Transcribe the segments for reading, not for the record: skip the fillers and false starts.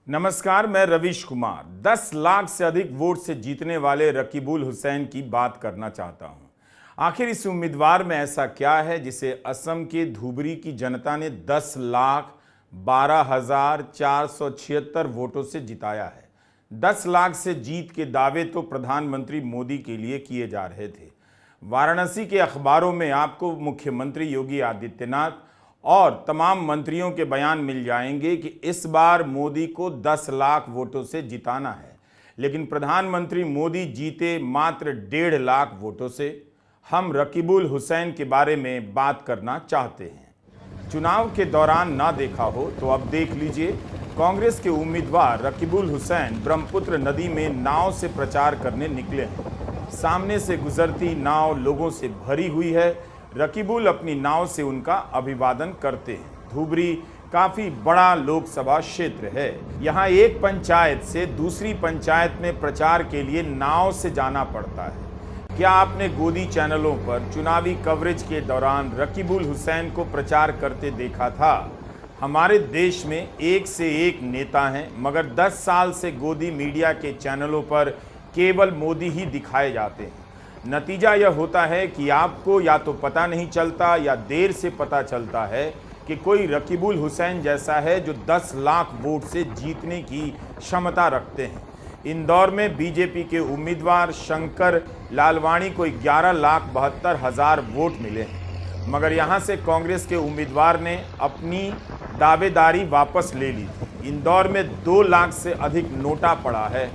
नमस्कार, मैं रवीश कुमार। 10 लाख से अधिक वोट से जीतने वाले रकीबुल हुसैन की बात करना चाहता हूं। आखिर इस उम्मीदवार में ऐसा क्या है जिसे असम के धुबरी की जनता ने 10,12,476 वोटों से जिताया है। 10 लाख से जीत के दावे तो प्रधानमंत्री मोदी के लिए किए जा रहे थे। वाराणसी के अखबारों में आपको मुख्यमंत्री योगी आदित्यनाथ और तमाम मंत्रियों के बयान मिल जाएंगे कि इस बार मोदी को 10 लाख वोटों से जिताना है, लेकिन प्रधानमंत्री मोदी जीते मात्र 1.5 लाख वोटों से। हम रकीबुल हुसैन के बारे में बात करना चाहते हैं। चुनाव के दौरान ना देखा हो तो अब देख लीजिए। कांग्रेस के उम्मीदवार रकीबुल हुसैन ब्रह्मपुत्र नदी में नाव से प्रचार करने निकले हैं। सामने से गुजरती नाव लोगों से भरी हुई है। रकीबुल अपनी नाव से उनका अभिवादन करते हैं। धुबरी काफी बड़ा लोकसभा क्षेत्र है। यहाँ एक पंचायत से दूसरी पंचायत में प्रचार के लिए नाव से जाना पड़ता है। क्या आपने गोदी चैनलों पर चुनावी कवरेज के दौरान रकीबुल हुसैन को प्रचार करते देखा था? हमारे देश में एक से एक नेता हैं, मगर 10 साल से गोदी मीडिया के चैनलों पर केवल मोदी ही दिखाए जाते हैं। नतीजा यह होता है कि आपको या तो पता नहीं चलता या देर से पता चलता है कि कोई रकीबुल हुसैन जैसा है जो 10 लाख वोट से जीतने की क्षमता रखते हैं। इंदौर में बीजेपी के उम्मीदवार शंकर लालवानी को 11,72,000 वोट मिले हैं, मगर यहां से कांग्रेस के उम्मीदवार ने अपनी दावेदारी वापस ले ली थी। इंदौर में 2 लाख से अधिक नोटा पड़ा है।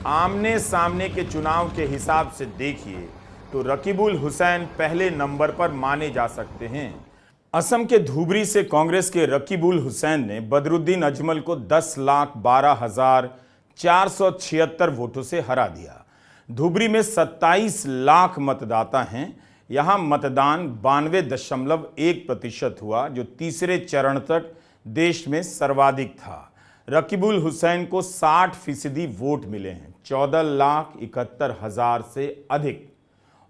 आमने सामने के चुनाव के हिसाब से देखिए तो रकीबुल हुसैन पहले नंबर पर माने जा सकते हैं। असम के धुबरी से कांग्रेस के रकीबुल हुसैन ने बदरुद्दीन अजमल को 10,12,476 वोटों से हरा दिया। धुबरी में 27 लाख मतदाता हैं। यहां मतदान 92.1% हुआ, जो तीसरे चरण तक देश में सर्वाधिक था। रकीबुल हुसैन को 60% वोट मिले हैं, 14,71,000 से अधिक,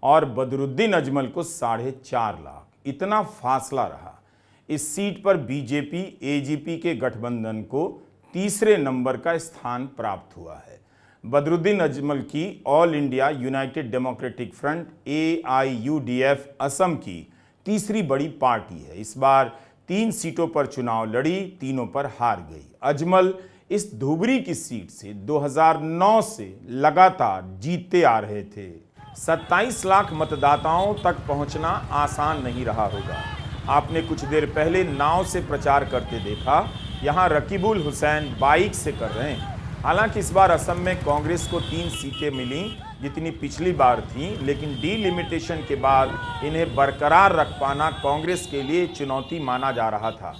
और बदरुद्दीन अजमल को 4.5 लाख। इतना फासला रहा। इस सीट पर बीजेपी एजीपी के गठबंधन को तीसरे नंबर का स्थान प्राप्त हुआ है। बदरुद्दीन अजमल की all India United democratic front AIUDF Assam की तीसरी बड़ी पार्टी है। इस बार 3 सीटों पर चुनाव लड़ी, तीनों पर हार गई। अजमल इस धुबरी की सीट से 2009 से लगातार जीतते आ रहे थे। 27 लाख मतदाताओं तक पहुंचना आसान नहीं रहा होगा। आपने कुछ देर पहले नाव से प्रचार करते देखा। यहां रकीबुल हुसैन बाइक से कर रहे हैं। हालांकि इस बार असम में कांग्रेस को 3 सीटें मिली जितनी पिछली बार थी, लेकिन डीलिमिटेशन के बाद इन्हें बरकरार रख पाना कांग्रेस के लिए चुनौती माना जा रहा था।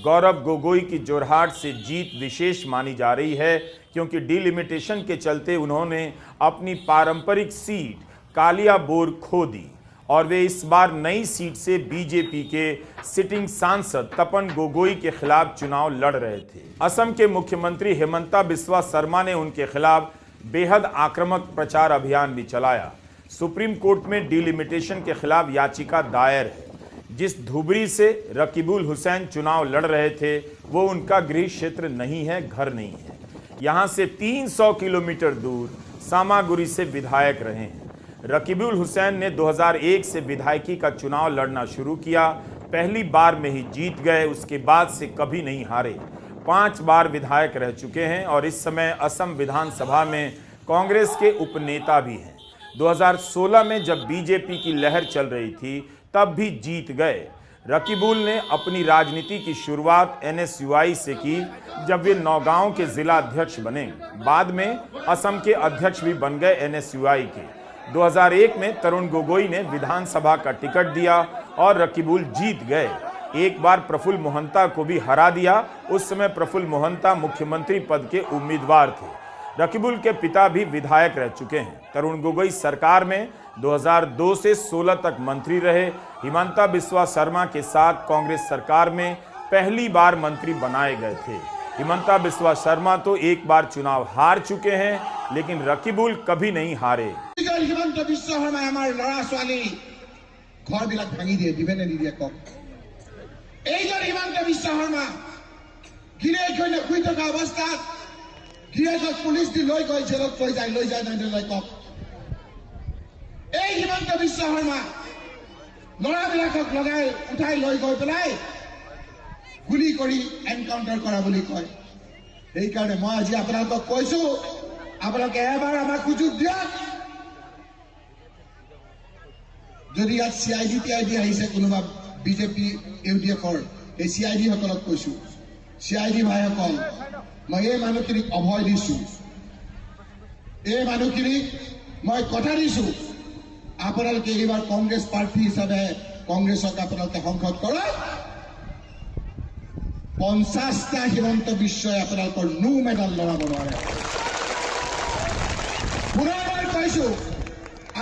गौरव गोगोई की जोरहाट से जीत विशेष मानी जा रही है, क्योंकि डीलिमिटेशन के चलते उन्होंने अपनी पारंपरिक सीट कालियाबोर खो दी और वे इस बार नई सीट से बीजेपी के सिटिंग सांसद तपन गोगोई के खिलाफ चुनाव लड़ रहे थे। असम के मुख्यमंत्री हेमंता बिस्वा शर्मा ने उनके खिलाफ बेहद आक्रामक प्रचार अभियान भी चलाया। सुप्रीम कोर्ट में डीलिमिटेशन के खिलाफ याचिका दायर है। जिस धुबरी से रकीबुल हुसैन चुनाव लड़ रहे थे वो उनका गृह क्षेत्र नहीं है, घर नहीं है। यहां से 300 किलोमीटर दूर सामागुरी से विधायक रहे हैं। रकीबुल हुसैन ने 2001 से विधायकी का चुनाव लड़ना शुरू किया। पहली बार में ही जीत गए, उसके बाद से कभी नहीं हारे। 5 बार विधायक रह चुके हैं और इस समय असम विधानसभा में कांग्रेस के उपनेता भी हैं। 2016 में जब बीजेपी की लहर चल रही थी तब भी जीत गए। रकीबुल ने अपनी राजनीति की शुरुआत NSUI से की, जब वे नौगांव के जिला अध्यक्ष बने। बाद में असम के अध्यक्ष भी बन गए NSUI के। 2001 में तरुण गोगोई ने विधानसभा का टिकट दिया और रकीबुल जीत गए। एक बार प्रफुल्ल मोहंता को भी हरा दिया। उस समय प्रफुल्ल मोहंता मुख्यमंत्री पद के उम्मीदवार थे। रकीबुल के पिता भी विधायक रह चुके हैं। तरुण गोगोई सरकार में 2002 से 16 तक मंत्री रहे। हिमंता बिस्वा शर्मा के साथ कांग्रेस सरकार में पहली बार मंत्री बनाए गए थे। हिमंता बिस्वा शर्मा तो एक बार चुनाव हार चुके हैं, लेकिन रकीबुल कभी नहीं हारे। हिमंता बिस्वा शर्मा हमारे लड़ा स्वाली घर बिलाक भांगी दिए दिबेने निदिए কক এইজন হিমন্ত বিশ্ব শৰ্মা গিৰে গৈ শুই থকা অৱস্থাত গিৰিয়েকক পুলিচ দি লৈ গৈ জেলত লৈ যায় নাই কওক। এই হিমন্ত বিশ্ব শৰ্মা ল'ৰাবিলাকক লগাই উঠাই লৈ গৈ পেলাই গুলি কৰি এনকাউণ্টাৰ কৰা বুলি কয়। সেইকাৰণে মই আজি আপোনালোকক কৈছো, আপোনালোকে এবাৰ আমাক সুযোগ দিয়ক। যদি ইয়াত CID TID আহিছে কোনোবা বিজেপি UDFৰ, এই CID সকলক কৈছো, CID ভাইসকল, মই এই মানুহখিনিক অভয় দিছো, এই মানুহখিনিক মই কথা দিছো, আপোনালোকে এইবাৰ কংগ্ৰেছ প্ৰাৰ্থী হিচাপে কংগ্ৰেছক আপোনালোকে সংসদ কৰক। 50টা হিমন্ত বিশ্বই আপোনালোকৰ নো মেডাল লৰাব নোৱাৰে। পুনৰ কৈছো,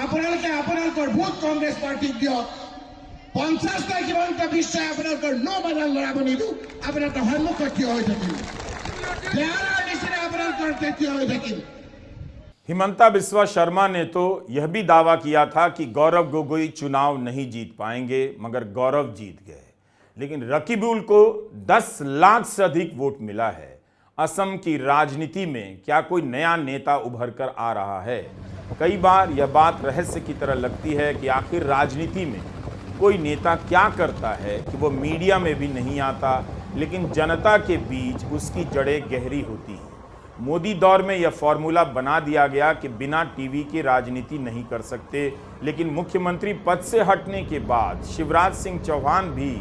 আপোনালোকে আপোনালোকৰ ভোট কংগ্ৰেছ পাৰ্টিক দিয়ক। 50টা হিমন্ত বিশ্বই আপোনালোকৰ নো মেডাল লৰাব নিদিওঁ। আপোনালোকৰ সন্মুখত থিয় হৈ থাকিম, বেয়াৰ নিচিনা আপোনালোকৰ থিয় হৈ থাকিম। हिमंता बिस्वा शर्मा ने तो यह भी दावा किया था कि गौरव गोगोई चुनाव नहीं जीत पाएंगे, मगर गौरव जीत गए। लेकिन रकीबुल को 10 लाख से अधिक वोट मिला है। असम की राजनीति में क्या कोई नया नेता उभर कर आ रहा है? कई बार यह बात रहस्य की तरह लगती है कि आखिर राजनीति में कोई नेता क्या करता है कि वो मीडिया में भी नहीं आता, लेकिन जनता के बीच उसकी जड़ें गहरी होती हैं। मोदी दौर में यह फॉर्मूला बना दिया गया कि बिना टीवी की राजनीति नहीं कर सकते, लेकिन मुख्यमंत्री पद से हटने के बाद शिवराज सिंह चौहान भी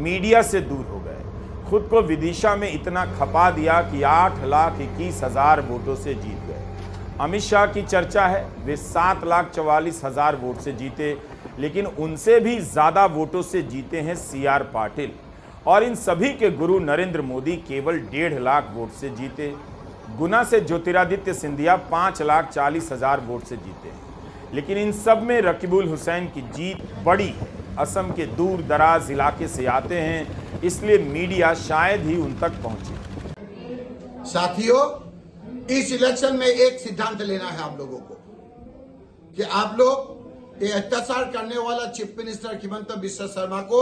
मीडिया से दूर हो गए। खुद को विदिशा में इतना खपा दिया कि 8,21,000 वोटों से जीत गए। अमित शाह की चर्चा है, वे 7,44,000 वोट से जीते, लेकिन उनसे भी ज़्यादा वोटों से जीते हैं CR पाटिल। और इन सभी के गुरु नरेंद्र मोदी केवल 1.5 लाख वोट से जीते। गुना से ज्योतिरादित्य सिंधिया 5,40,000 वोट से जीते हैं। लेकिन इन सब में रकीबुल हुसैन की जीत बड़ी है। असम के दूर दराज इलाके से आते हैं, इसलिए मीडिया शायद ही उन तक पहुंचे। साथियों, इस इलेक्शन में एक सिद्धांत लेना है आप लोगों को कि आप लोग ये अत्याचार करने वाला चीफ मिनिस्टर हिमंत बिस्वा शर्मा को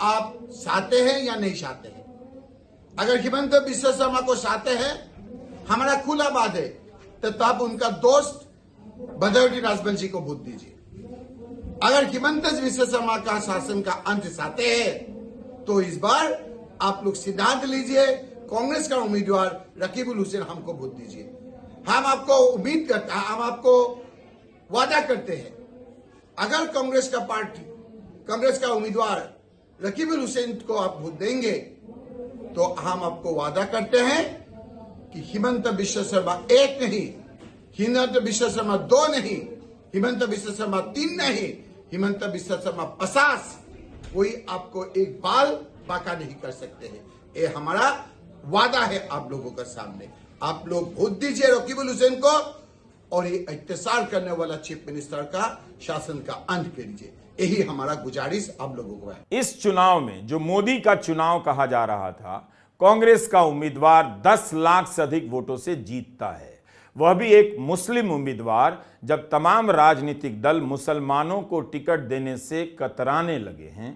आप चाहते हैं या नहीं चाहते हैं। अगर हिमंत बिस्वा शर्मा को चाहते हैं, हमारा खुला बात है, तो आप उनका दोस्त बदौटी राजबंशी को वोट दीजिए। अगर हिमंत बिस्वा शर्मा का शासन का अंत चाहते हैं, तो इस बार आप लोग सिद्धांत लीजिए, कांग्रेस का उम्मीदवार रकीबुल हुसैन हमको वोट दीजिए। हम आपको उम्मीद करते हैं, हम आपको वादा करते हैं, अगर कांग्रेस का उम्मीदवार रकीबुल हुसैन को आप वोट देंगे, तो हम आपको वादा करते हैं कि हिमंत बिस्वा शर्मा 1 नहीं, हिमंत बिस्वा शर्मा 2 नहीं, हिमंत बिस्वा शर्मा 3 नहीं, हिमंत बिस्वा शर्मा 50, कोई आपको एक बाल बाका नहीं कर सकते हैं। ये हमारा वादा है आप लोगों के सामने। आप लोग वोट दीजिए रकीबुल हुसैन को और ये अत्याचार करने वाला चीफ मिनिस्टर का शासन का अंत कीजिए। यही हमारा गुजारिश आप लोगों को है। इस चुनाव में जो मोदी का चुनाव कहा जा रहा था, कांग्रेस का उम्मीदवार 10 लाख से अधिक वोटों से जीतता है, वह भी एक मुस्लिम उम्मीदवार, जब तमाम राजनीतिक दल मुसलमानों को टिकट देने से कतराने लगे हैं।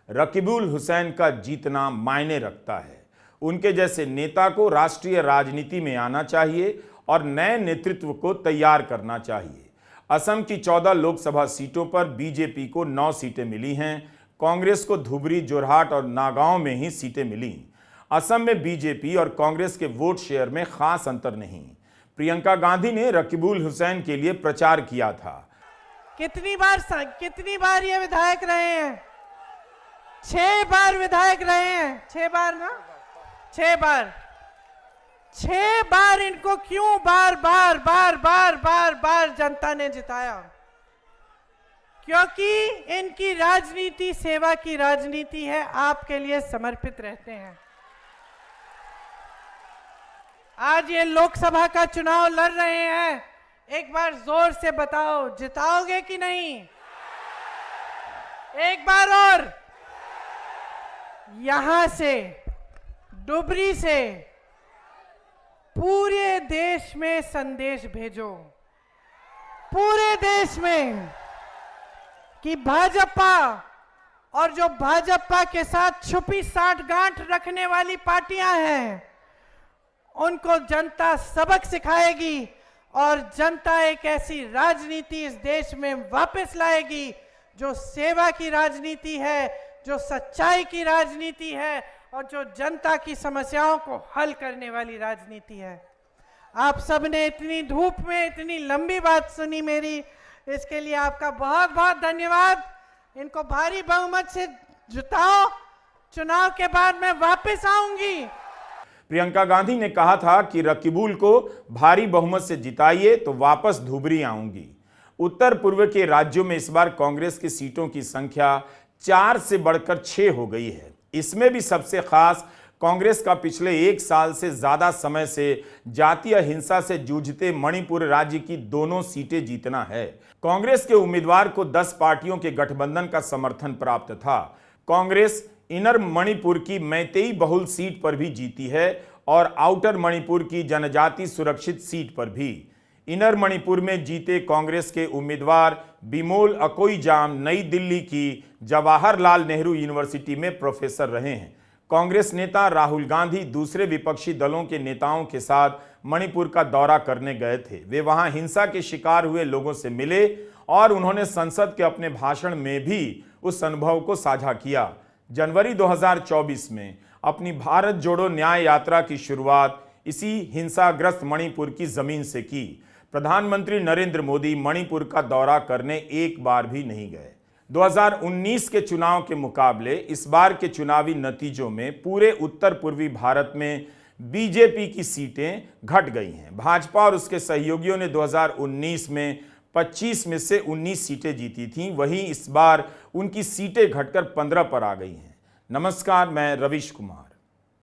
रकीबुल हुसैन का जीतना मायने रखता है। उनके जैसे नेता को राष्ट्रीय राजनीति में आना चाहिए और नए नेतृत्व को तैयार करना चाहिए। असम की 14 लोकसभा सीटों पर बीजेपी को 9 सीटें मिली हैं। कांग्रेस को धुबरी, जोरहाट और नागांव में ही सीटें मिली। असम में बीजेपी और कांग्रेस के वोट शेयर में खास अंतर नहीं। प्रियंका गांधी ने रकीबुल हुसैन के लिए प्रचार किया था। कितनी बार ये विधायक रहे हैं? 6 बार विधायक रहे हैं। 6 बार ना, 6 बार। 6 बार इनको क्यों बार बार जनता ने जिताया? क्योंकि इनकी राजनीति सेवा की राजनीति है, आपके लिए समर्पित रहते हैं। आज ये लोकसभा का चुनाव लड़ रहे हैं, एक बार जोर से बताओ, जिताओगे कि नहीं? एक बार और। यहां से, डुबरी से पूरे देश में संदेश भेजो, पूरे देश में, कि भाजपा और जो भाजपा के साथ छुपी साठगांठ रखने वाली पार्टियां हैं, उनको जनता सबक सिखाएगी और जनता एक ऐसी राजनीति इस देश में वापस लाएगी जो सेवा की राजनीति है, जो सच्चाई की राजनीति है और जो जनता की समस्याओं को हल करने वाली राजनीति है। आप सबने इतनी धूप में इतनी लंबी बात सुनी मेरी, इसके लिए आपका बहुत बहुत धन्यवाद। इनको भारी बहुमत से जिताओ, चुनाव के बाद मैं वापस आऊंगी। प्रियंका गांधी ने कहा था कि रकीबुल को भारी बहुमत से जिताइए तो वापस धुबरी आऊंगी। उत्तर पूर्व के राज्यों में इस बार कांग्रेस की सीटों की संख्या 4 से बढ़कर 6 हो गई है। इसमें भी सबसे खास कांग्रेस का पिछले 1 साल से ज्यादा समय से जातीय हिंसा से जूझते मणिपुर राज्य की दोनों सीटें जीतना है। कांग्रेस के उम्मीदवार को 10 पार्टियों के गठबंधन का समर्थन प्राप्त था। कांग्रेस इनर मणिपुर की मैतेई बहुल सीट पर भी जीती है और आउटर मणिपुर की जनजाति सुरक्षित सीट पर भी। इनर मणिपुर में जीते कांग्रेस के उम्मीदवार बिमोल अकोईजाम नई दिल्ली की जवाहरलाल नेहरू यूनिवर्सिटी में प्रोफेसर रहे हैं। कांग्रेस नेता राहुल गांधी दूसरे विपक्षी दलों के नेताओं के साथ मणिपुर का दौरा करने गए थे। वे वहां हिंसा के शिकार हुए लोगों से मिले और उन्होंने संसद के अपने भाषण में भी उस अनुभव को साझा किया। जनवरी 2024 में अपनी भारत जोड़ो न्याय यात्रा की शुरुआत इसी हिंसाग्रस्त मणिपुर की जमीन से की। प्रधानमंत्री नरेंद्र मोदी मणिपुर का दौरा करने एक बार भी नहीं गए। 2019 के चुनाव के मुकाबले इस बार के चुनावी नतीजों में पूरे उत्तर पूर्वी भारत में बीजेपी की सीटें घट गई हैं। भाजपा और उसके सहयोगियों ने 2019 में 25 में से 19 सीटें जीती थीं, वहीं इस बार उनकी सीटें घटकर 15 पर आ गई हैं। नमस्कार, मैं रविश कुमार।